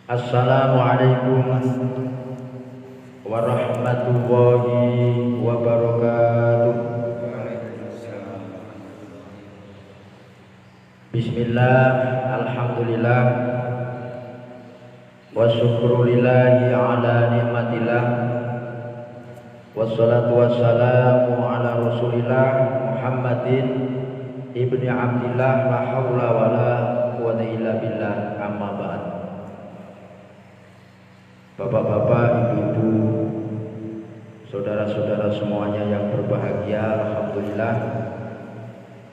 Assalamualaikum warahmatullahi wabarakatuh. Bismillah, alhamdulillah, wa syukrulillahi ala nikmatillah, wassalatu wassalamu ala rasulillah Muhammadin ibni Abdillah, la hawla wa la quwwata illa billah, amma ba'd. Bapak-bapak, ibu-ibu, saudara-saudara semuanya yang berbahagia, alhamdulillah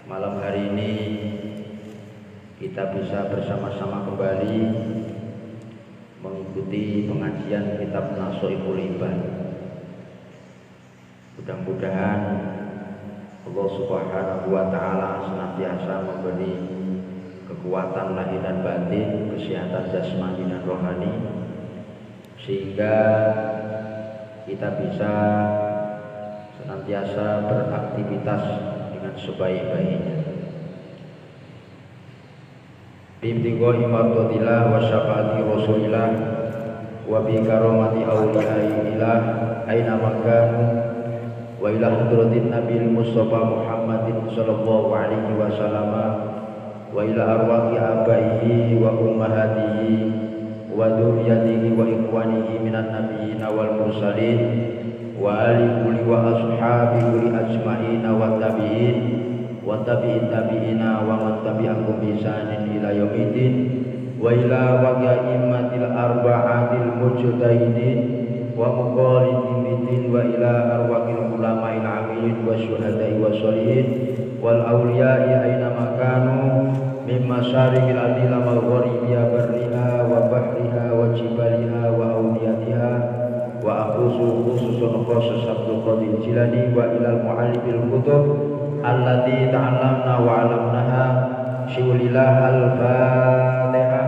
malam hari ini kita bisa bersama-sama kembali mengikuti pengajian kitab Nashaikhul Ibad. Mudah-mudahan Allah Subhanahu wa taala senantiasa memberi kekuatan lahir dan batin, kesehatan jasmani dan rohani, sehingga kita bisa senantiasa beraktivitas dengan sebaik-baiknya. Bimtiqai mardatillah wa syafaati rasulillah wa bi karamati awliyaillah aina makanu wa ila hadratin nabil mustafa Muhammadin sallallahu alaihi wasallam wa ila arwahi abaihi wa ummahatihi wa dzurriyyatihi wa ikhwanihi minan nabiyyin wal mursalin wa ali kulli wa ashabi kulli ajma'in wa tabi'in wa tabi'in tabi'ina wa man tabi'ahum bi ihsanin ila yaumiddin wa ila waqa'immatil arba'atil mujtahidin wa muqallidin bidin wa ila arwaqil ulama'il amilin wa syuhada'i wa sholihin wal awliya'i aina makanu mimma syarikil adila maghribiha barriha wa bahriha wa jibaliha wa awliyatiha wa khususun khusus Abdul Qadir Jilani wa ilal mu'allimil kutub allati ta'allamna wa 'allamnaha syulillah al-fatihah.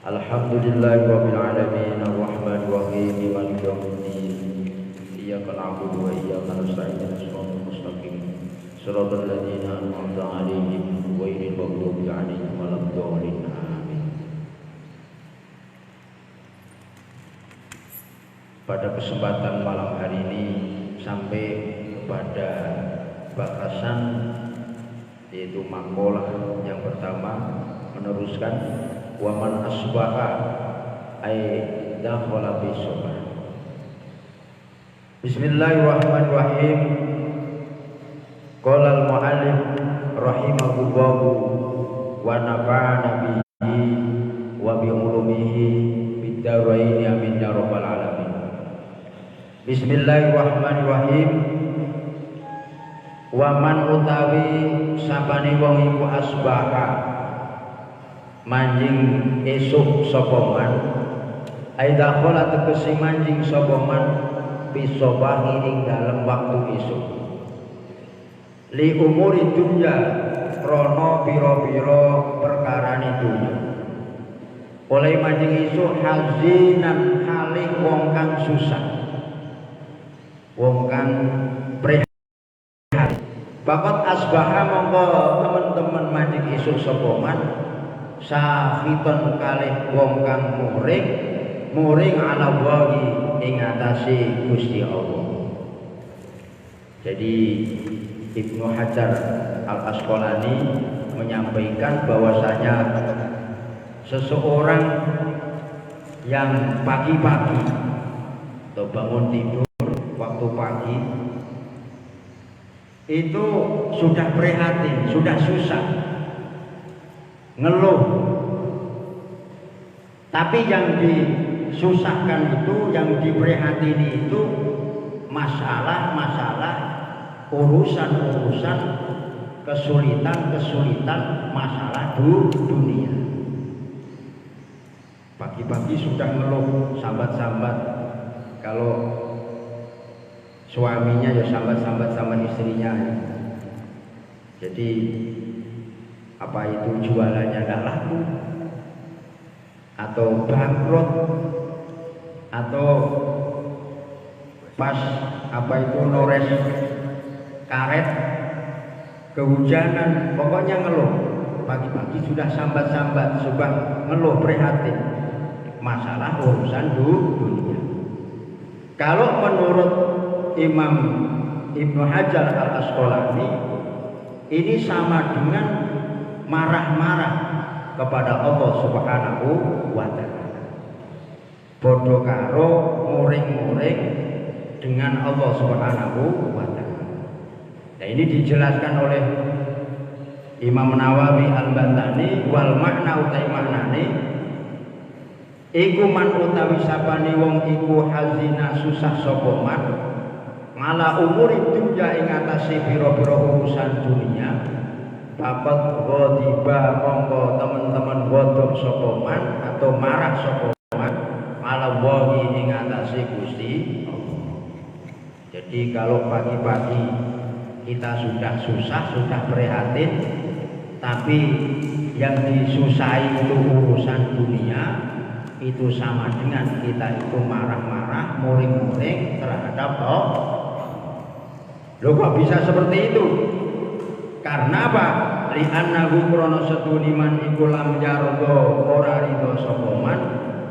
Alhamdulillahi rabbil alamin arrahmanir rahim maliki yaumiddin iyyaka na'budu wa iyyaka nasta'in ihdinas mustaqim shiratal ladzina an'amta 'alaihim ghairil maghdubi 'alaihim waladdallin. Amin. Pada kesempatan malam hari ini sampai kepada bakasan, yaitu makalah yang pertama, meneruskan wa man asbaha ay dakhala fi subah. Bismillahirrahmanirrahim. Qala al-mu'allif rahimahullahu wa nafa'ana bihi wa bi ulumihi bid darain amin ya rabbal alamin. Bismillahirrahmanirrahim. Wa man utawi sapane wong iku asbaha manjing esuk sapa man, aida khala tegese manjing sapa man bisobahi ing dalem waktu esuk, li umuri dunya krana pira-pira perkarane dunya, oleh manjing esuk hazinan hale wong kang susah, wong kang prihatin. Bakat asbaha mongko teman-teman manjing esuk sapa man sahiton kalih wong kang muring ala wahi ing atase Gusti Allah. Jadi Ibnu Hajar Al-Asqalani menyampaikan bahwasanya seseorang yang pagi-pagi atau bangun tidur waktu pagi itu sudah prihatin, sudah susah, ngeluh, tapi yang disusahkan itu, yang diprihatini itu masalah-masalah, urusan-urusan, kesulitan-kesulitan masalah dunia. Pagi-pagi sudah ngeluh, sambat-sambat, kalau suaminya ya sambat-sambat sama istrinya ya. Jadi apa itu jualannya nggak laku, atau bangkrut, atau pas apa itu nores karet kehujanan, pokoknya ngeluh. pagi-pagi sudah sambat-sambat, sudah ngeluh prihatin masalah urusan dunia. Kalau menurut Imam Ibnu Hajar Al-Asqalani, ini sama dengan marah-marah kepada Allah Subhanahu wa ta'ala. Bodoh karo muring-muring dengan Allah Subhanahu wa ta'ala. Nah, ini dijelaskan oleh Imam Nawawi Al-Bantani, wal makna utai maknane iku man utawi sapane wong iku hazina susah sapa man ngala umuri dunya ing atase pira-pira urusan dunia. Bapak ghadiba monggo teman-teman godhog sapa man atau marah sapa man ala wahi ing atase Gusti Allah. Jadi kalau pagi-pagi kita sudah susah, sudah prihatin, tapi yang disusahi itu urusan dunia, itu sama dengan kita itu marah-marah, muring-muring terhadap Allah. Loh kok bisa seperti itu? Karena apa? Li'annahu krono setuniman iku lam yardo ora ridho sapa man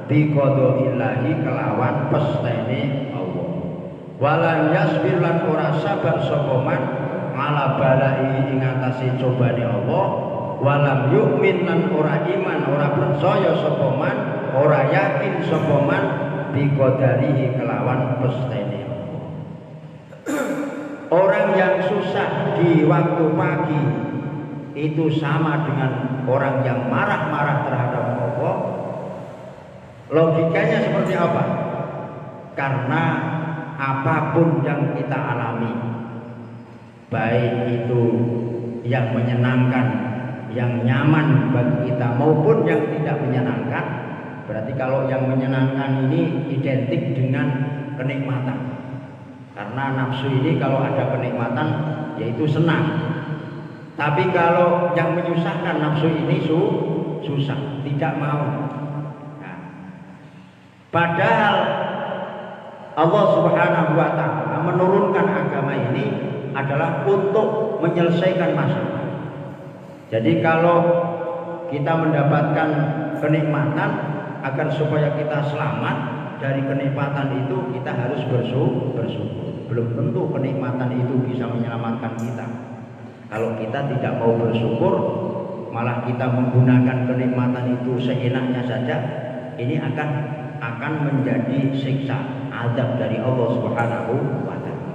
bi qadaillahi kelawan pestene Allah. Walan yasbir lan ora sabar sapa man ala balai ing atase cobane Allah. Walam yu'min lan ora iman, ora percaya sapa man, ora yakin sapa man bi qadarihi kelawan pestene Allah. Orang yang susah di waktu pagi itu sama dengan orang yang marah-marah terhadap Allah. Logikanya seperti apa? Karena apapun yang kita alami, baik itu yang menyenangkan, yang nyaman bagi kita maupun yang tidak menyenangkan, berarti kalau yang menyenangkan ini identik dengan kenikmatan. Karena nafsu ini kalau ada kenikmatan yaitu senang. Tapi kalau yang menyusahkan nafsu ini susah, tidak mau. Nah, padahal Allah Subhanahu wa ta'ala menurunkan agama ini adalah untuk menyelesaikan masalah. Jadi kalau kita mendapatkan kenikmatan, agar supaya kita selamat dari kenikmatan itu, kita harus bersyukur. Belum tentu kenikmatan itu bisa menyelamatkan kita. Kalau kita tidak mau bersyukur, malah kita menggunakan kenikmatan itu seenaknya saja, ini akan menjadi siksa, azab dari Allah Subhanahu wa ta'ala.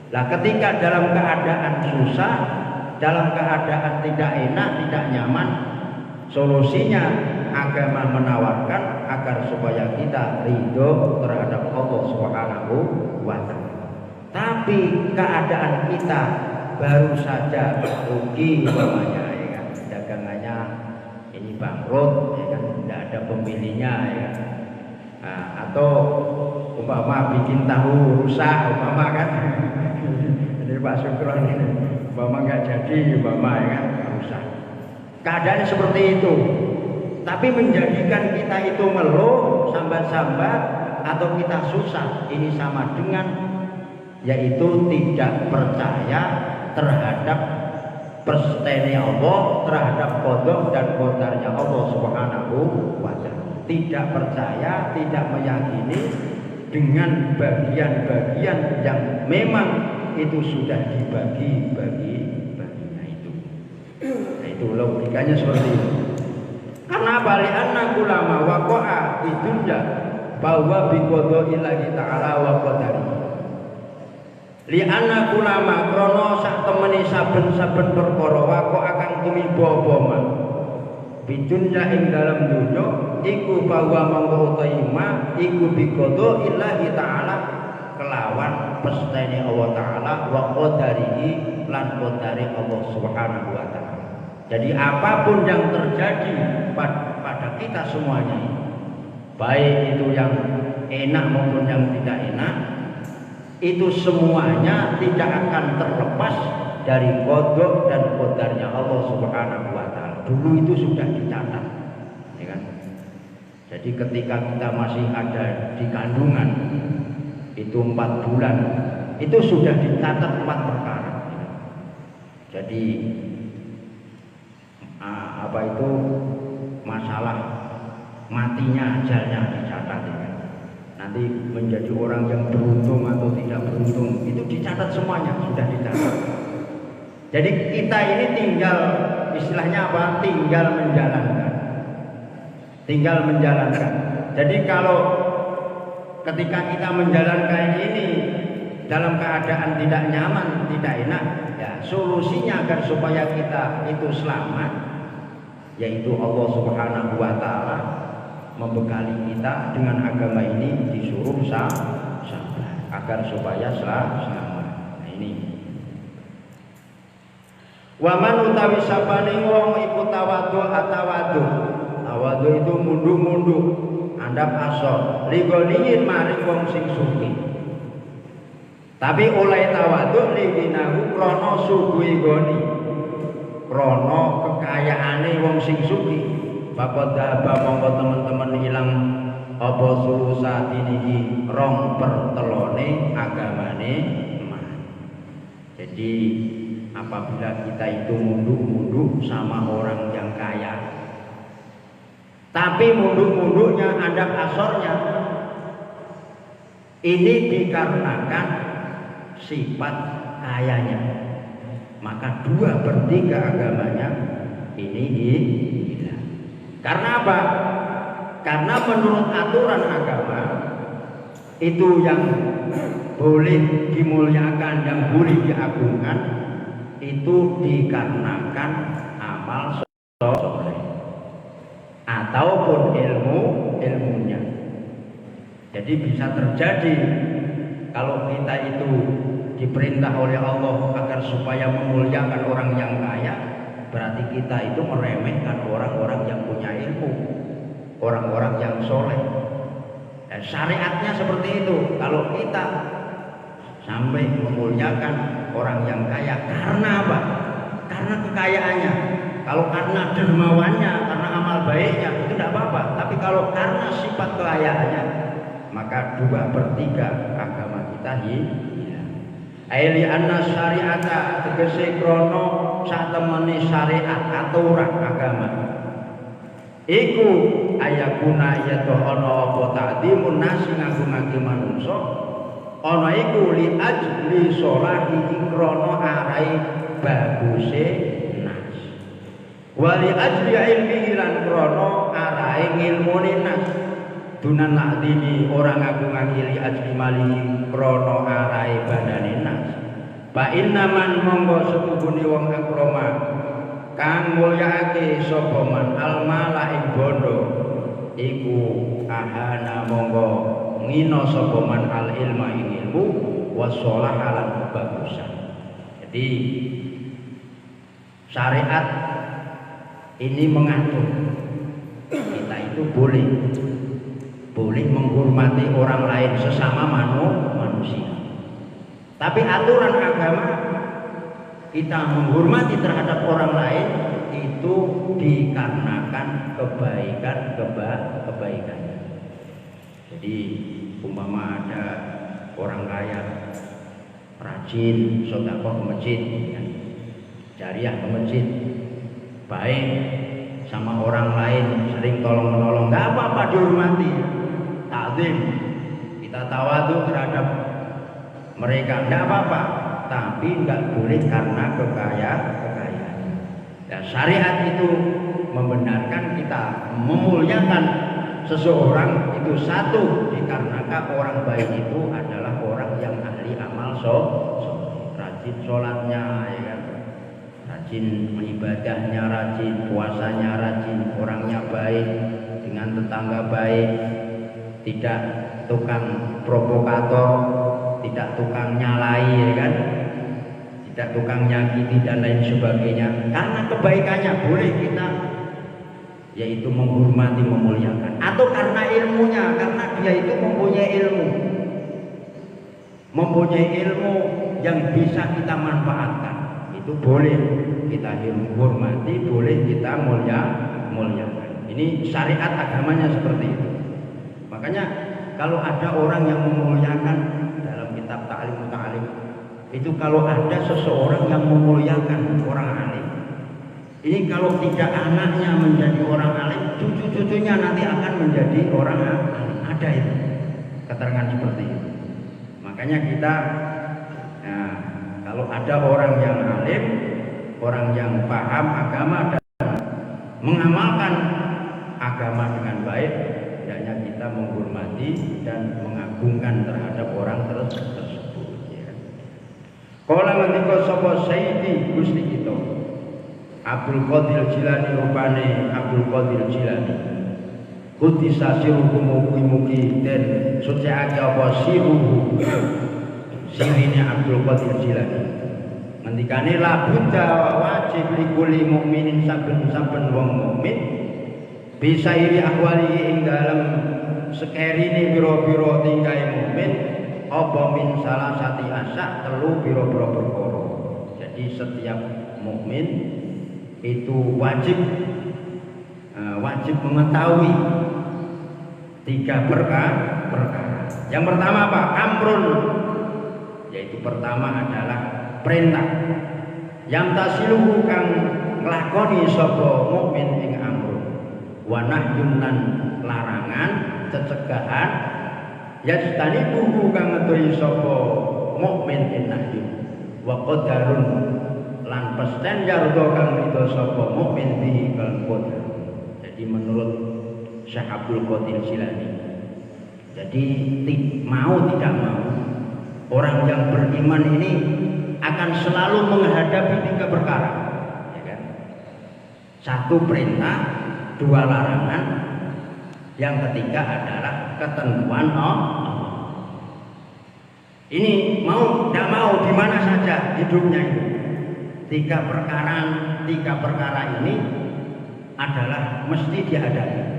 Lah ketika dalam keadaan susah, dalam keadaan tidak enak, tidak nyaman, solusinya agama menawarkan agar supaya kita ridho terhadap Allah Subhanahu wa ta'ala. Tapi keadaan kita baru saja rugi umpamanya, ya kan, dagangannya ini bangkrut, ya kan, tidak ada pembelinya, ya kan. Nah, atau umpama bikin tahu rusak, umpama kan, ini Pak Sukron ini, umpama nggak jadi, umpama ya kan, rusak. Keadaan seperti itu. Tapi menjadikan kita itu ngeluh, sambat-sambat, atau kita susah, ini sama dengan yaitu tidak percaya terhadap pestene Allah, terhadap qada dan qadarnya Allah Subhanahu wa ta'ala. Tidak percaya, tidak meyakini dengan bagian-bagian yang memang itu sudah dibagi-baginya itu. Nah, itu logikanya seperti itu. Karena balianna ulama waqa'a di dunya bahwa bi qada'illahi ta'ala wa qadari. Li'anna ulama krono sak temeni saben-saben perkara waqo akan tumiba apa man. Bi dunya ing dalam dunya iku bahwa mongko utaima iku bi qada'illahi ta'ala kelawan pestene Allah taala wa qadarihi lan qadari Allah Subhanahu wa ta'ala. Jadi apapun yang terjadi pada kita semuanya, baik itu yang enak maupun yang tidak enak, itu semuanya tidak akan terlepas dari qada dan qadarnya Allah Subhanahu wa ta'ala. Dulu itu sudah dicatat, ya kan? Jadi ketika kita masih ada di kandungan itu 4 bulan, itu sudah dicatat 4 perkara. Jadi apa itu masalah matinya, ajalnya dicatat ya. Nanti menjadi orang yang beruntung atau tidak beruntung itu dicatat semuanya, sudah dicatat. Jadi kita ini tinggal istilahnya apa? Tinggal menjalankan. Tinggal menjalankan. Jadi kalau ketika kita menjalankan ini dalam keadaan tidak nyaman, tidak enak, ya solusinya agar supaya kita itu selamat, yaitu Allah Subhanahu wa taala membekali kita dengan agama ini, disuruh sabar agar supaya selamat. Nah ini. Wa man utawi sapane wong iku tawadhu atawadu. Tawadhu itu munduk-munduk, andap asor, ligoniin maring wong sing sugih. Tapi oleh tawadhu liginahu krana suguhi goni. Krana kekayaane wong sing sugih. Bapak daba mongko teman-teman hilang apa surusa dinihi rong pertelone agamane emas. Jadi apabila kita itu munduk-munduk sama orang yang kaya, tapi munduk-munduknya ada asornya, ini dikarenakan sifat kayanya, maka 2/3 agamanya ini hilang. Karena apa? Karena menurut aturan agama itu yang boleh dimuliakan, yang boleh diagungkan itu dikarenakan amal soleh ataupun ilmunya. Jadi bisa terjadi kalau kita itu diperintah oleh Allah agar supaya memuliakan orang yang kaya, berarti kita itu meremehkan orang-orang yang punya ilmu, orang-orang yang soleh. Dan syariatnya seperti itu. Kalau kita sampai memuliakan orang yang kaya karena apa? Karena kekayaannya. Kalau karena dermawannya, karena amal baiknya itu tidak apa-apa. Tapi kalau karena sifat kekayaannya, maka 2/3 agama kita hilang. Aili anna syariata tegese krono satemene syariat aturan agama. Iku ayakuna ya ana apa ta'dimun nasi ngagungake manungsa. Ana iku li ajli sholahi krono arai baguse nas. Wali ajli ilmi lan krono arai ngilmune nas. Dunan nakdini orang ngagungake li ajli mali krono arai badane nas. Fa inna man monggo setuhune wong akrama kang mulyaake sapa man almala ing bondo iku ahana monggo ngina sapa man al ilma ing ilmu wasolah lan kebagusan. Jadi syariat ini mengatur kita itu boleh menghormati orang lain sesama manusia. Tapi aturan agama kita menghormati terhadap orang lain itu dikarenakan kebaikannya. Jadi umpama ada orang kaya rajin sedekah ke masjid, jariah ke masjid, baik sama orang lain, sering tolong menolong, nggak apa-apa, dihormati, takzim, kita tawadhu terhadap mereka, nggak apa-apa. Tapi nggak boleh karena kekayaan. Dan syariat itu membenarkan kita memuliakan seseorang itu satu dikarenakan orang baik itu adalah orang yang ahli amal rajin sholatnya, ya kan? Rajin ibadahnya, rajin puasanya, rajin orangnya baik dengan tetangga baik, tidak tukang provokator, tidak tukang nyalai, ya kan? Tidak tukang nyakiti dan lain sebagainya. Karena kebaikannya boleh kita yaitu menghormati, memuliakan. Atau karena ilmunya, karena dia itu mempunyai ilmu yang bisa kita manfaatkan. Itu boleh kita hormati, boleh kita muliakan. Ini syariat agamanya seperti itu. Makanya kalau ada orang yang memuliakan dalam kitab ta'lim itu kalau ada seseorang yang memuliakan orang alim, Ini kalau tidak anaknya menjadi orang alim, cucu-cucunya nanti akan menjadi orang alim. Ada itu keterangan seperti itu. Makanya kita, nah, kalau ada orang yang alim, orang yang paham agama dan mengamalkan agama dengan baik, hendaknya kita menghormati dan mengagungkan terhadap orang tersebut. Kala ngendika sapa Sayyidi Gusti kita Abdul Qadir Jilani, rupane Abdul Qadir Jilani, Kudisa siruhu mugi-mugi dan suciake apa siruhu sirine Abdul Qadir Jilani. Ngendikane la budda wajib likuli mukminin saben-saben wong mukmin bisa iri ahwali ing dalem sekerine pira-pira tingkahe mukmin apa min salah sati asak telu pira-pira perkara. Jadi setiap mukmin itu wajib mengetahui 3 perkara. Yang pertama apa? Amrun, yaitu pertama adalah perintah. Yang tasiluhu kang nglakoni sapa mukmin ing amrun. Wa nahyun lan larangan, cegahan. Yajtanibuhu kang ngedohi sapa mukmin ing nahyun. Wa qadarun lan pesten yardo kang ridho sapa mukmin bihi kal qadar. Jadi menurut Syekh Abdul Qadir Jilani, jadi mau tidak mau orang yang beriman ini akan selalu menghadapi 3 perkara, ya kan? 1 perintah, 2 larangan, yang ketiga adalah ketentuan Allah. Ini mau tidak mau di mana saja hidupnya itu. 3 perkara ini adalah mesti dihadapi.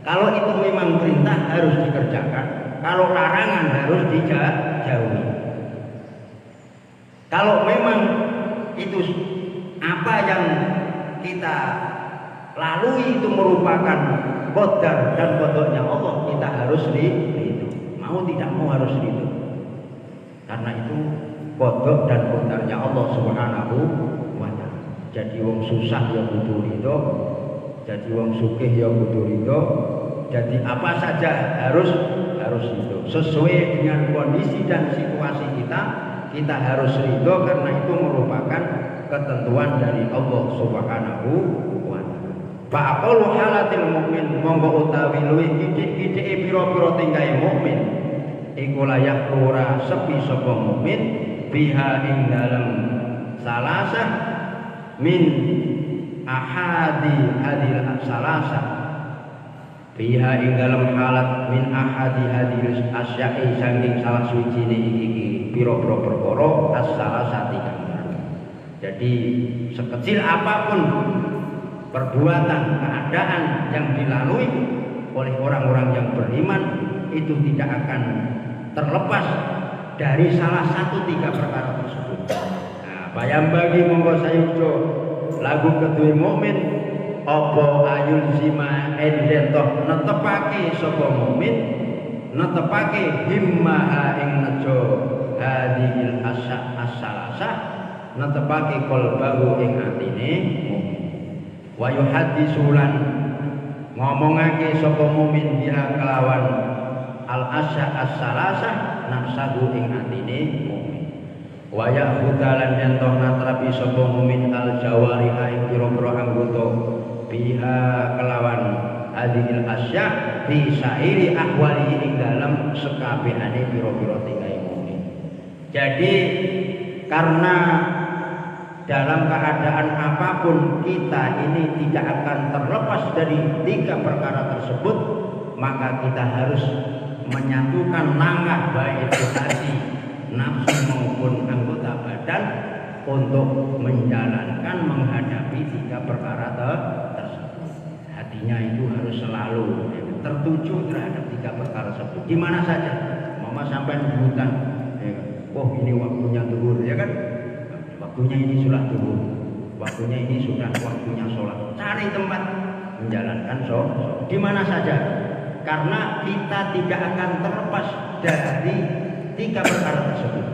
Kalau itu memang perintah harus dikerjakan, kalau larangan harus dijauhi. Kalau memang itu apa yang kita lalui itu merupakan qadar dan qadanya Allah, kita harus ridho. Mau tidak mau harus ridho. Karena itu qadar dan qadarnya Allah Subhanahu wa taala. Jadi wong susah ya kudu ridho, jadi wong sugih ya kudu ridho, jadi apa saja harus ridho. Sesuai dengan kondisi dan situasi kita harus ridho karena itu merupakan ketentuan dari Allah Subhanahu wa taala. Fa'aqalu halatil mukmin, monggo utawi luwih kidik-kidike pira-pira tingkahe mukmin iku layak ora sepi sapa mukmin biha ing dalem salasah min ahadi hadil salasah biha ing dalem halat min ahadi hadil asya'i saking salah suwijine iki pira-pira perkara as-salasati. Jadi sekecil apapun perbuatan keadaan yang dilalui oleh orang-orang yang beriman itu tidak akan terlepas dari salah satu 3 perkara tersebut. Nah, bayang bagi monggo sayujo lagu kedue mukmin apa ayul zima endentoh netepake sapa mukmin netepake himma ing nejo hadil as-salasah netepake qalbahu ing atine mukmin wa yuhaddisulan ngomongake sapa mukmin biha kelawan al-asya as-salasah nafsahu ing atine mukmin wa ya'hudalan yentoh natrapi sapa mukmin al-jawariha ing pira-pira anggota biha kelawan hadhil asya fi sairi ahwali ing dalam sekabehane pira-pira tingkahe mukmin. Jadi karena dalam keadaan apapun kita ini tidak akan terlepas dari 3 perkara tersebut, maka kita harus menyatukan langkah baik itu hati, nafsu maupun anggota badan untuk menjalankan menghadapi 3 perkara tersebut. Hatinya itu harus selalu tertuju terhadap 3 perkara tersebut. Di mana saja, mama sampai di hutan, oh ini waktunya zuhur, ya kan? Waktunya ini sudah zuhur, waktunya ini sudah waktunya sholat. Cari tempat menjalankan sholat di mana saja, karena kita tidak akan terlepas dari 3 perkara tersebut.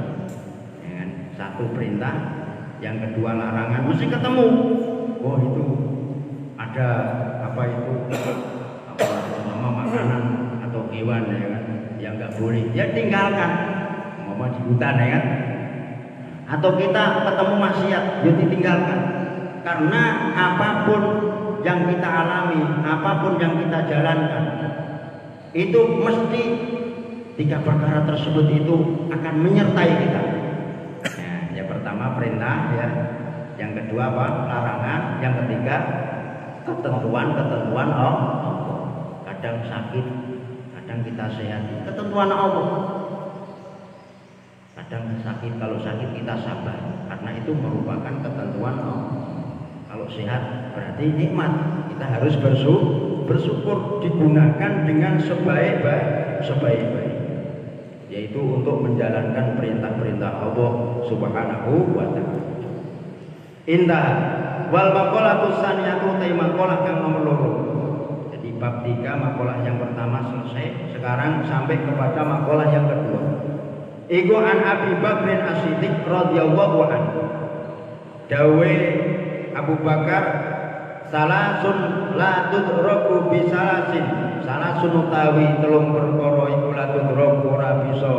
Dengan 1 perintah, yang kedua larangan, mesti ketemu. oh itu ada apa itu apa mama makanan atau hewan ya kan yang nggak boleh, ya tinggalkan. Mama di hutan ya kan, atau kita ketemu maksiat, ya ditinggalkan. Karena apapun yang kita alami, apapun yang kita jalankan, itu mesti 3 perkara tersebut itu akan menyertai kita. Nah, yang pertama perintah ya, yang kedua apa? Larangan, yang ketiga ketentuan Allah. Kadang sakit, kadang kita sehat, ketentuan Allah. Kadang sakit, kalau sakit kita sabar, karena itu merupakan ketentuan Allah. Kalau sehat berarti nikmat, kita harus bersyukur, digunakan dengan sebaik-baik, yaitu untuk menjalankan perintah-perintah Allah Subhanahu wa ta'ala. Indah wal maqalatu tsaniyatu ta maqalah kang nomor 2. Jadi bab 3 maqalah yang pertama selesai, sekarang sampai kepada maqalah yang kedua. Iku an Abi Bakrin As-Siddiq radhiyallahu anhu. Dawe Abu Bakar, salasun la tudraku bisalasin. Salasun utawi 3 perkara iku la tudraku ora bisa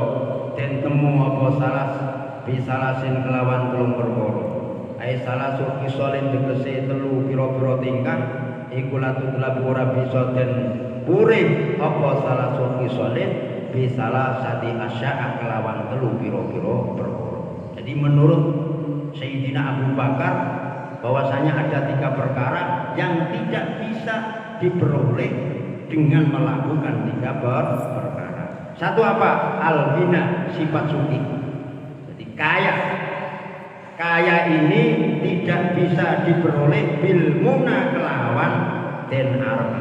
den temu apa salas bisalasin kelawan 3 perkara. Ai salasun kisolin tegese 3 pira-pira tingkah iku la tudraku ora bisa den purih apa salasun kisolin bisalah sati asya'a kelawan 3 pira-pira perkara. Jadi menurut Sayyidina Abu Bakar bahwasanya ada 3 perkara yang tidak bisa diperoleh dengan melakukan 3 perkara. Satu apa? Al-ghina, sifat suci. Jadi kaya ini tidak bisa diperoleh bil muna kelawan den arep.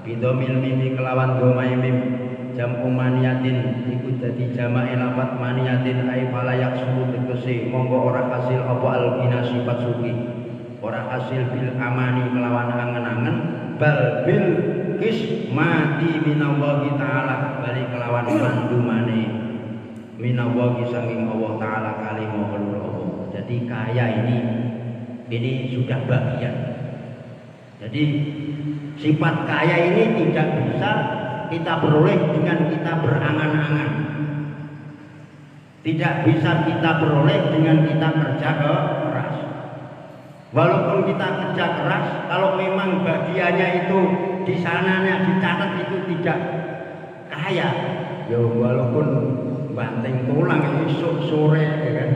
Bidomil mimi kelawan domai mim jam umaniyatin iku dadi jamae lafat maniyatin ai falayak sulu tegese monggo ora hasil apa al-ghina sifat suci. Ora hasil bil amani kelawan angen-angen bal bil kismati minallahi ta'ala balik kelawan mandumane minallahi sanging Allah ta'ala kalimah Allah. Jadi kaya ini sudah bagian. Jadi sifat kaya ini tidak bisa kita peroleh dengan kita berangan-angan, tidak bisa kita peroleh dengan kita kerja keras. Walaupun kita kerja keras, kalau memang bagiannya itu di sananya dicatat itu tidak kaya, ya walaupun banting tulang esok sore ya kan,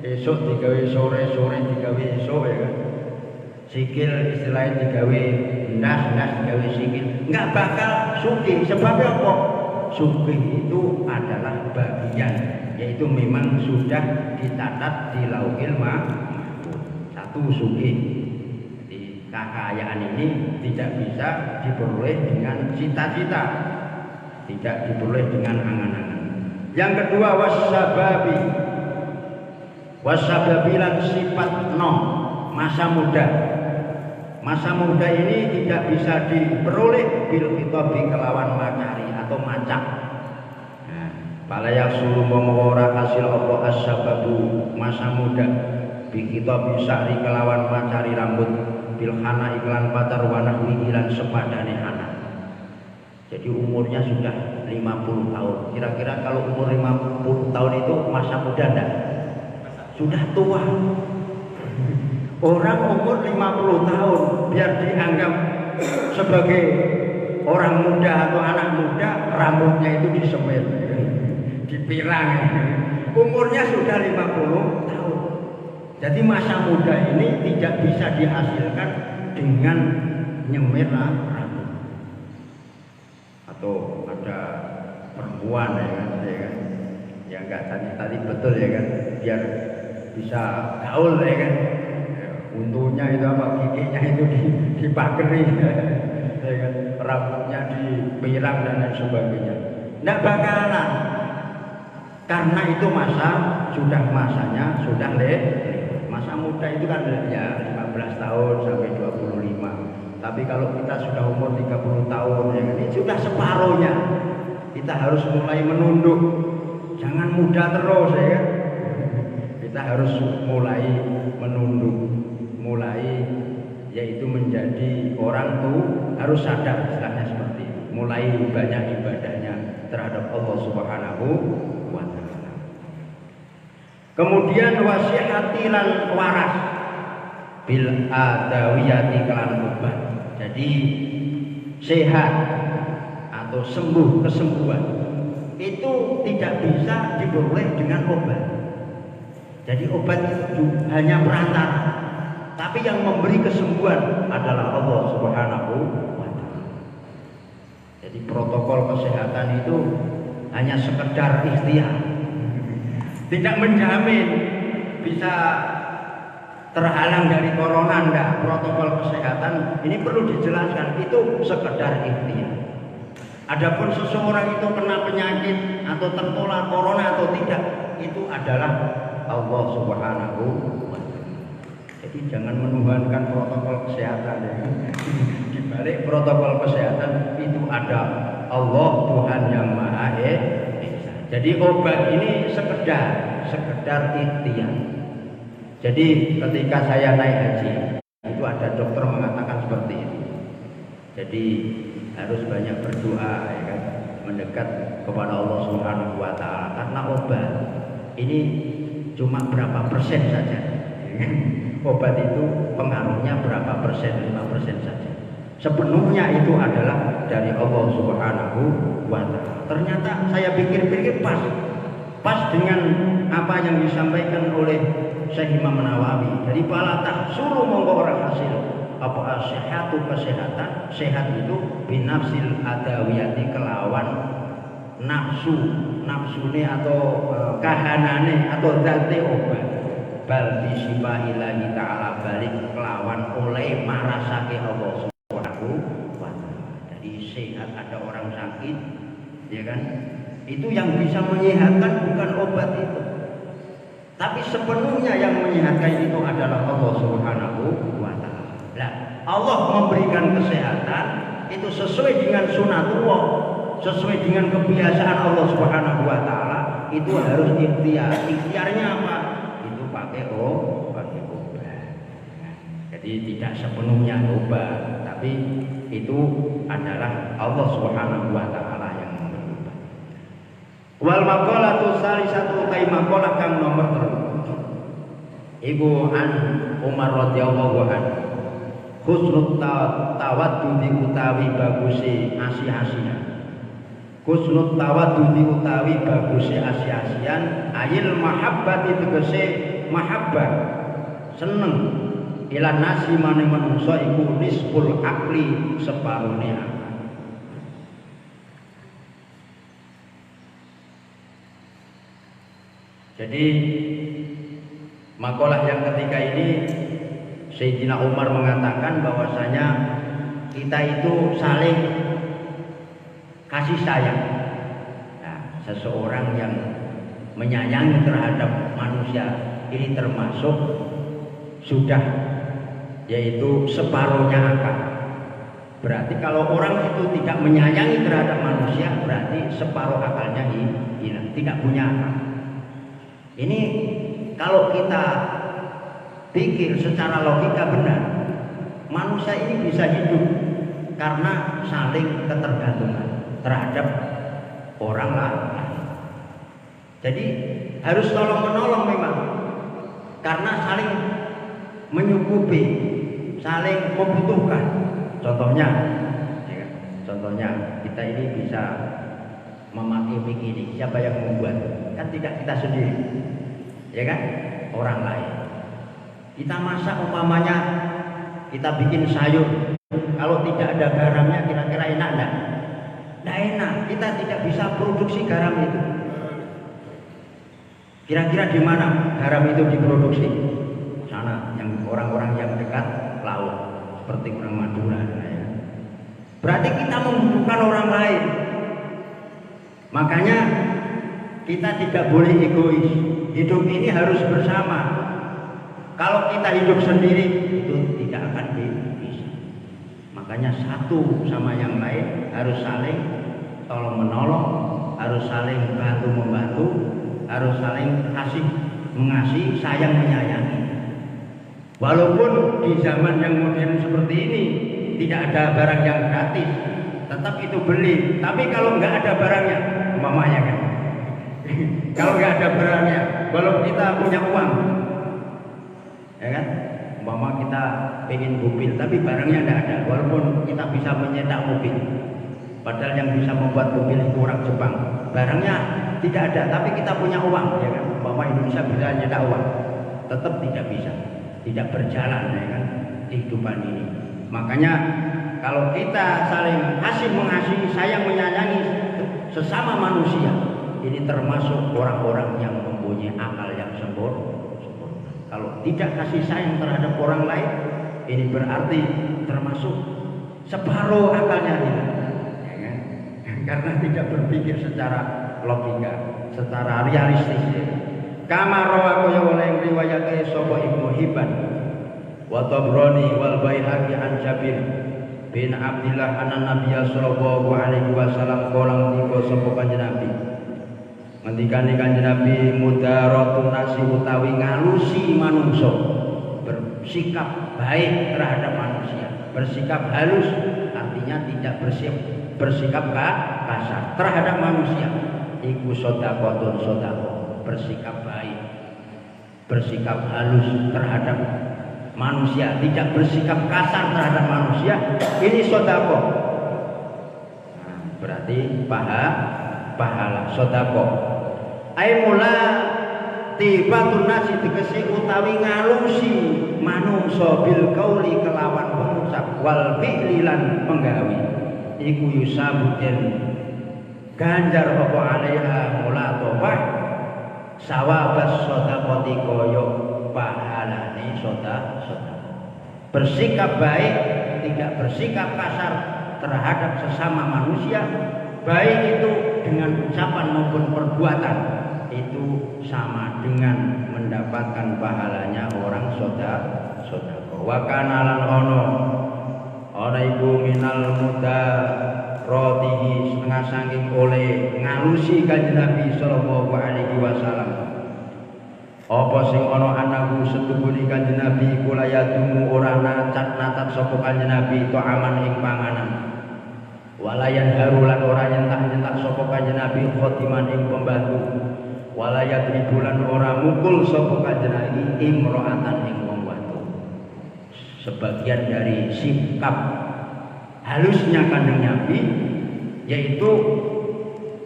esok digawe sore digawe esok ya kan, sikil istilahnya digawe nas digawe sikil, nggak bakal sugih. Sebabnya apa? Sugih itu adalah bagian, yaitu memang sudah dicatat di Lauhil Mahfuz. Satu sugih. Jadi kekayaan ini tidak bisa diperoleh dengan cita-cita, tidak diperoleh dengan angan-angan. Yang kedua wasababi lan sifat masa muda. Masa muda ini tidak bisa diperoleh bil khitabi kelawan macari atau macak. Nah, pala yasulu ora hasil apa asbabu masa muda bi khitabi sa'ri kelawan macari rambut bil khana iklan patar wanah wihilan sepadane anak. Jadi umurnya sudah 50 tahun. Kira-kira kalau umur 50 tahun itu masa muda enggak? Sudah tua. Orang umur 50 tahun biar dianggap sebagai orang muda atau anak muda, rambutnya itu disemir, dipirang. Umurnya sudah 50 tahun. Jadi masa muda ini tidak bisa dihasilkan dengan nyemir rambut. Atau ada perempuan ya kan, yang enggak tadi betul ya kan, biar bisa gaul ya kan. Untungnya itu apa, giginya itu dipakeri ya kan? Rambutnya dipirang dan lain sebagainya. Tidak bakalan, karena itu masanya sudah masa muda itu kan ya 15 tahun sampai 25. Tapi kalau kita sudah umur 30 tahun ya kan, ini sudah separuhnya. Kita harus mulai menunduk, jangan muda terus ya kan. Kita harus mulai menunduk, mulai yaitu menjadi orang tuh harus sadar, istilahnya seperti itu, mulai banyak ibadahnya terhadap Allah Subhanahu wa taala. Kemudian wasihati lan waras bil adawiyati kelan obat. Jadi sehat atau sembuh, kesembuhan itu tidak bisa diperoleh dengan obat. Jadi obat itu hanya perantara, tapi yang memberi kesembuhan adalah Allah Subhanahu wa taala. Jadi protokol kesehatan itu hanya sekedar ikhtiar, tidak menjamin bisa terhalang dari corona, enggak. Protokol kesehatan ini perlu dijelaskan, itu sekedar ikhtiar. Adapun seseorang itu kena penyakit atau tertular corona atau tidak, itu adalah Allah Subhanahu wa taala. Jadi jangan menuhankan protokol kesehatan ya. Di balik protokol kesehatan itu ada Allah, Tuhan yang Maha Esa. Jadi obat ini sekedar ikhtiar. Jadi ketika saya naik haji, itu ada dokter mengatakan seperti itu. Jadi harus banyak berdoa ya kan, mendekat kepada Allah Subhanahu wa taala, karena obat ini cuma berapa persen saja. Obat itu pengaruhnya berapa persen, 5% saja. Sepenuhnya itu adalah dari Allah Subhanahu wa taala. Ternyata saya pikir-pikir pas dengan apa yang disampaikan oleh Syekh Imam Nawawi. Jadi pala tahsulu monggo ora hasil apa sehatu kesehatan, sehat itu binafsil adawiyati kelawan nafsune atau kahanane atau zate obat, bal bisifahillahi ta'ala, balik kelawan oleh marasake Allah Subhanahu wa taala. Jadi sehat, ada orang sakit ya kan, itu yang bisa menyehatkan bukan obat itu, tapi sepenuhnya yang menyehatkan itu adalah Allah Subhanahu wa taala. Nah, Allah memberikan kesehatan itu sesuai dengan sunatullah, sesuai dengan kebiasaan Allah Subhanahu wa taala, itu harus ikhtiar. Ikhtiarnya apa? Itu pakai obat. Jadi tidak sepenuhnya obat, tapi itu adalah Allah Subhanahu wa taala yang memberi obat. Wal maqalatu salisatu ta maqalah kang nomor 3. Iku an Umar radhiyallahu anhu. Husnul tawaddudi utawi bagusi asi-asian. Husnul tawaddudi utawi bagusi asi-asian, ayil mahabbati tegese mahabbah, seneng ila nasi mane manungsa iku nisful akli, separone akal. Jadi makalah yang ketiga ini Sayyidina Umar mengatakan bahwasanya kita itu saling kasih sayang. Nah, seseorang yang menyayangi terhadap manusia ini termasuk sudah, yaitu separuhnya akal. Berarti kalau orang itu tidak menyayangi terhadap manusia, berarti separuh akalnya hilang, tidak punya akal. Ini kalau kita pikir secara logika benar, manusia ini bisa hidup karena saling ketergantungan terhadap orang lain. Jadi harus tolong menolong memang, karena saling menyukupi, saling membutuhkan. Contohnya kita ini bisa memakai mic ini, siapa yang membuat? Kan tidak kita sendiri, ya kan? Orang lain. Kita masak umpamanya, kita bikin sayur, kalau tidak ada garamnya kira-kira enak enggak? Enggak enak, kita tidak bisa produksi garam itu. Kira-kira di mana garam itu diproduksi? Sana, yang orang-orang yang dekat laut, seperti orang Madura ya. Berarti kita membutuhkan orang lain. Makanya kita tidak boleh egois. Hidup ini harus bersama. Kalau kita hidup sendiri itu tidak akan bisa. Makanya satu sama yang lain harus saling tolong menolong, harus saling bantu membantu, harus saling kasih mengasihi, sayang menyayangi. Walaupun di zaman yang modern seperti ini tidak ada barang yang gratis, tetap itu beli. Tapi kalau nggak ada barangnya, umpamanya kan, kalau nggak ada barangnya, walaupun kita punya uang, ya kan, umpama kita pengen mobil, tapi barangnya nggak ada, walaupun kita bisa mencetak mobil, padahal yang bisa membuat mobil itu orang Jepang, barangnya tidak ada, tapi kita punya uang, ya kan, umpama Indonesia bisa mencetak uang, tetap tidak bisa, tidak berjalan, ya kan, kehidupan ini. Makanya kalau kita saling kasih mengasihi, sayang menyayangi sesama manusia, ini termasuk orang-orang yang mempunyai akal yang sempurna. Kalau tidak kasih sayang terhadap orang lain, ini berarti termasuk separuh akalnya dia, ya kan? Karena tidak berpikir secara logika, secara realistis. Kama rawahu oleh riwayat sapa Ibnu Hibban wa Tabrani wal Baihaqi an Jabir bin Abdillah anna Nabiy sallallahu alaihi wasallam qala niko sapa kanjeng Nabi. Ngendikane kanjeng Nabi mudaratun nasi utawi ngalusi manungsa, bersikap baik terhadap manusia, bersikap halus, artinya tidak bersikap kasar terhadap manusia. Iku sedekahun sedekah, bersikap baik, bersikap halus terhadap manusia, tidak bersikap kasar terhadap manusia, ini sedekah. Nah, berarti pahala sedekah. Ai mula tibatun nasi tegese utawi ngalusi manungsa bil qauli kelawan pengucap wal fi'li lan penggawe iku yusabujen ganjar apa alaiha mula tobah sawabas sedekati kaya pahalane sedekah. Bersikap baik, tidak bersikap kasar terhadap sesama manusia, baik itu dengan ucapan maupun perbuatan, itu sama dengan mendapatkan pahalanya orang sedekah. Wa kana lan ana iku minal muda rotihi setengah saking oleh ngalusi kanjeng Nabi sallallahu alaihi wasallam. Apa sing ana anaku setuhune kanjeng Nabi kula yadumu ora nacat sapa kanjeng Nabi to aman ing panganan. Walayan harulan ora nyentak-nyentak sapa kanjeng Nabi khotiman ing pembantu. Walayat ribulan ora mukul sapa kanjeng Nabi imro'atan ing wong wadon. Sebagian dari sikap halusnya kanjeng Nabi yaitu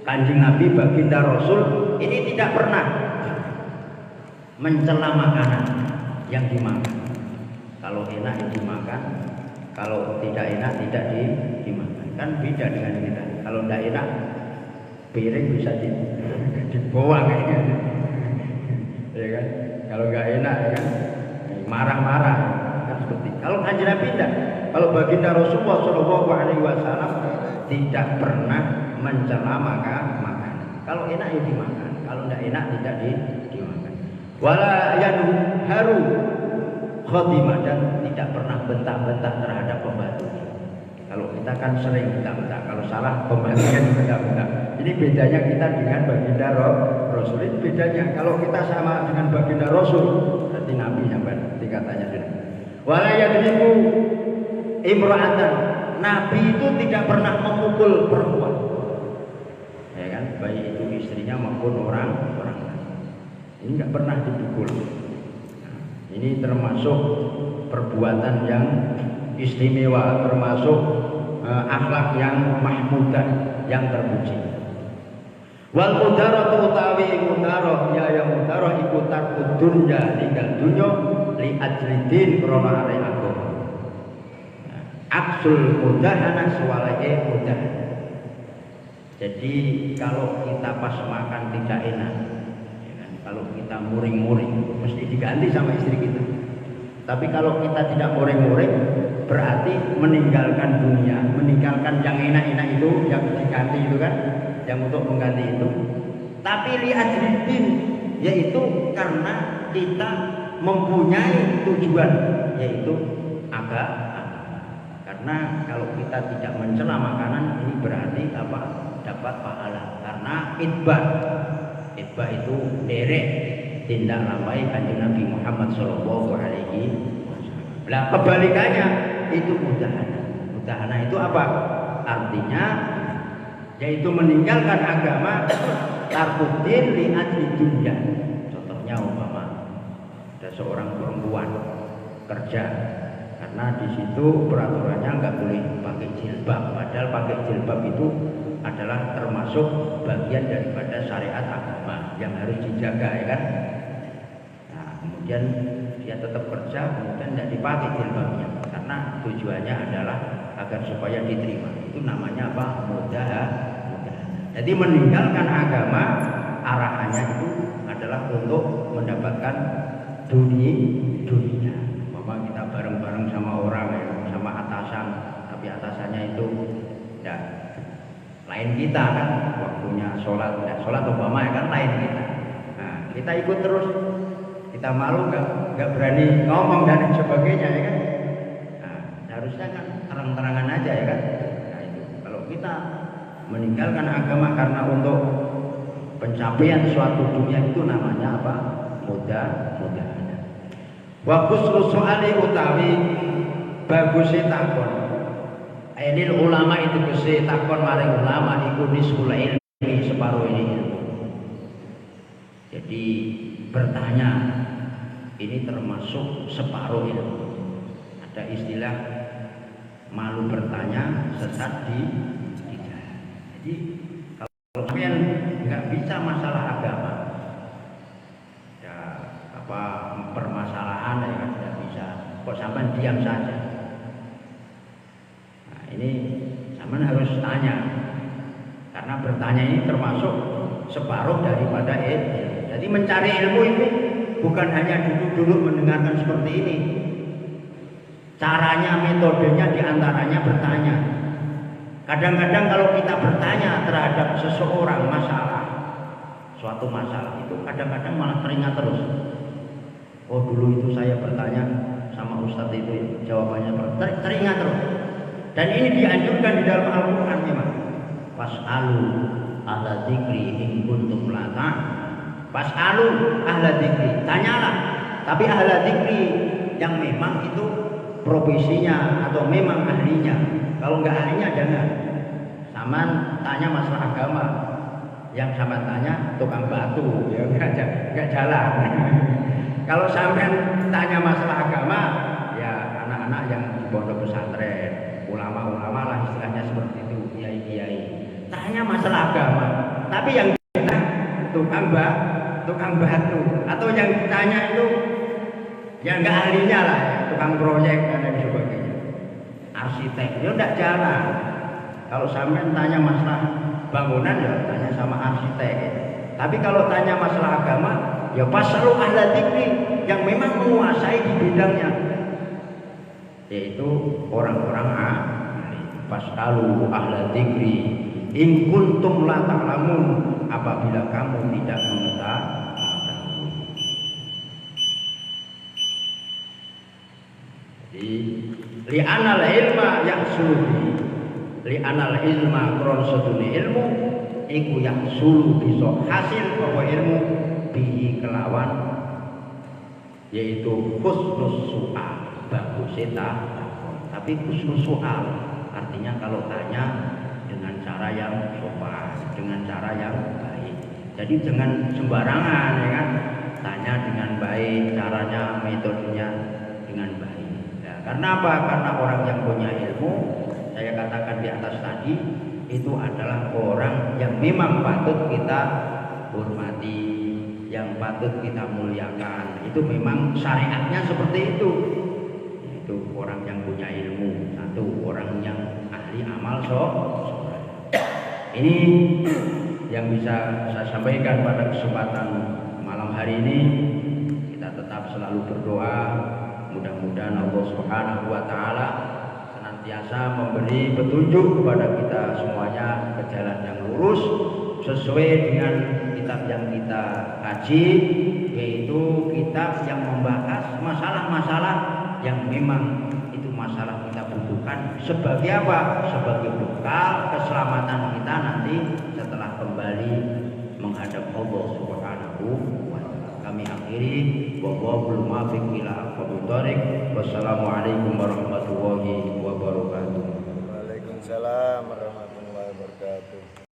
kanjeng Nabi baginda Rasul ini tidak pernah mencela makanan yang dimakan. Kalau enak ya dimakan, kalau tidak enak tidak dimakan. Kan beda dengan kita. Kalau tidak enak piring bisa dibuang kayak gitu. Ya kan? Kalau nggak enak ya kan marah-marah kan seperti. Kalau kanjeng Nabi tidak. Kalau baginda Rasulullah Shallallahu Alaihi Wasallam tidak pernah mencela makanan. Kalau enak ya dimakan, kalau tidak enak tidak dimakan. Wala yanharu khotimah dan tidak pernah bentak-bentak terhadap pembantu. Kalau kita kan sering bentak-bentak, kalau salah pembantunya bentak-bentak. Ini bedanya kita dengan baginda Rasul. Ini bedanya. Kalau kita sama dengan baginda Rasul, berarti Nabi sampai tingkatannya sudah. Wala yadribu imra'atan. Nabi itu tidak pernah memukul perempuan. Ya kan, baik itu istrinya maupun orang lain. Ini enggak pernah dipukul. Nah, ini termasuk perbuatan yang istimewa, termasuk akhlak yang mahmudah, yang terpuji. Wal mudaratu utawi mudarah ya mudarah iku tarkud dunya tinggal dunya li ajridin krana arek agama. Aksul mudahana swalae mudah. Jadi kalau kita pas makan tidak enak, ya kan? Kalau kita muring-muring mesti diganti sama istri kita. Tapi kalau kita tidak muring-muring berarti meninggalkan dunia, meninggalkan yang enak-enak itu, yang diganti itu kan, yang untuk mengganti itu. Tapi li ajridin yaitu karena kita mempunyai tujuan yaitu agama. Karena kalau kita tidak mencela makanan ini berarti apa? Dapat pahala. Karena itbah itu derek tindak lambai kanjeng Nabi Muhammad Shallallahu Alaihi Nah, kebalikannya itu mudahana. Mudahana itu apa? Artinya yaitu meninggalkan agama tarkuddin li ajli dunya. Contohnya umpama ada seorang perempuan kerja karena di situ peraturannya nggak boleh pakai jilbab, padahal pakai jilbab itu adalah termasuk bagian daripada syariat agama yang harus dijaga, ya kan? Nah, kemudian dia tetap kerja, kemudian tidak dipakai jilbabnya karena tujuannya adalah agar supaya diterima. Itu namanya apa? Mudahana. Jadi meninggalkan agama arahannya itu adalah untuk mendapatkan dunia. Bapak kita bareng-bareng sama orang, ya, sama atasan, tapi atasannya itu ya lain kita kan, waktunya sholat Obama ya kan lain kita. Nah, kita ikut terus, kita malu nggak berani ngomong dan sebagainya, ya kan. Nah, harusnya kan terang-terangan aja, ya kan. Nah, itu kalau kita meninggalkan agama karena untuk pencapaian suatu dunia itu namanya apa? Mudahana. Wa kusru soali utawi bagusé takon. Ainil ulama itu kese takon maring ulama iku nisful ilmi, separuh ini ilmu. Jadi bertanya ini termasuk separuh ilmu. Ada istilah malu bertanya, sesat di jalan. Jadi kalau kalian nggak bisa masalah agama, ya apa permasalahan ya kan tidak bisa, kok sampai diam saja. Nah, ini sampean harus tanya, karena bertanya ini termasuk separuh daripada ilmu. Jadi mencari ilmu itu bukan hanya duduk-duduk mendengarkan seperti ini. Caranya, metodenya diantaranya bertanya. Kadang-kadang kalau kita bertanya terhadap seseorang masalah, suatu masalah itu kadang-kadang malah teringat terus. Oh dulu itu saya bertanya sama Ustadz itu, jawabannya teringat terus. Dan ini dianjurkan di dalam Al-Quran memang. Fas'alu ahla dzikri in kuntum la ta'lamun. Fas'alu ahla dzikri, tanyalah. Tapi ahla dzikri yang memang itu profesinya atau memang ahlinya. Kalau nggak ahlinya jangan. Saman tanya masalah agama, yang sama tanya tukang batu, ya nggak jalan. Kalau sampean tanya masalah agama, ya anak-anak yang di pondok pesantren, ulama-ulama lah istilahnya seperti itu, kiai-kiai. Tanya masalah agama, tapi yang ditanya tukang batu, atau yang ditanya itu yang nggak ahlinya lah, ya, tukang proyek dan lain sebagainya, arsitek, ya nggak jalan. Kalau sampean tanya masalah bangunan ya tanya sama arsitek. Tapi kalau tanya masalah agama, ya fasalu ahla dzikri yang memang menguasai di bidangnya, yaitu orang-orang ahli. Fasalu ahla dzikri in kuntum la ta'lamun, apabila kamu tidak mengetahui. Jadi li'anal ilma yahsulu, li'anal ilma kron sedune ilmu iku yahsulu bisa hasil bahwa ilmu bihi kelawan, yaitu husnus su'al, bagus takon. Tapi husnus su'al artinya kalau tanya dengan cara yang sopan, dengan cara yang baik. Jadi jangan sembarangan, ya kan? Tanya dengan baik, caranya, metodenya dengan baik. Ya, karena apa? Karena orang yang punya ilmu, saya katakan di atas tadi, itu adalah orang yang memang patut kita hormati, yang patut kita muliakan. Itu memang syariatnya seperti itu. Itu orang yang punya ilmu, satu orang yang ahli amal soleh. Ini yang bisa saya sampaikan pada kesempatan malam hari ini. Kita tetap selalu berdoa, mudah-mudahan Allah Subhanahu wa taala senantiasa memberi petunjuk kepada kita semuanya ke jalan yang lurus sesuai dengan kitab yang kita kaji, yaitu kitab yang membahas masalah-masalah yang memang itu masalah kita butuhkan sebagai apa? Sebagai bekal keselamatan kita nanti setelah kembali menghadap Allah Subhanahu wa taala. kami akhiri. Wallahul muwaffiq ila aqwamit thoriq. Wassalamualaikum warahmatullahi wabarakatuh. Waalaikumsalam warahmatullahi wabarakatuh.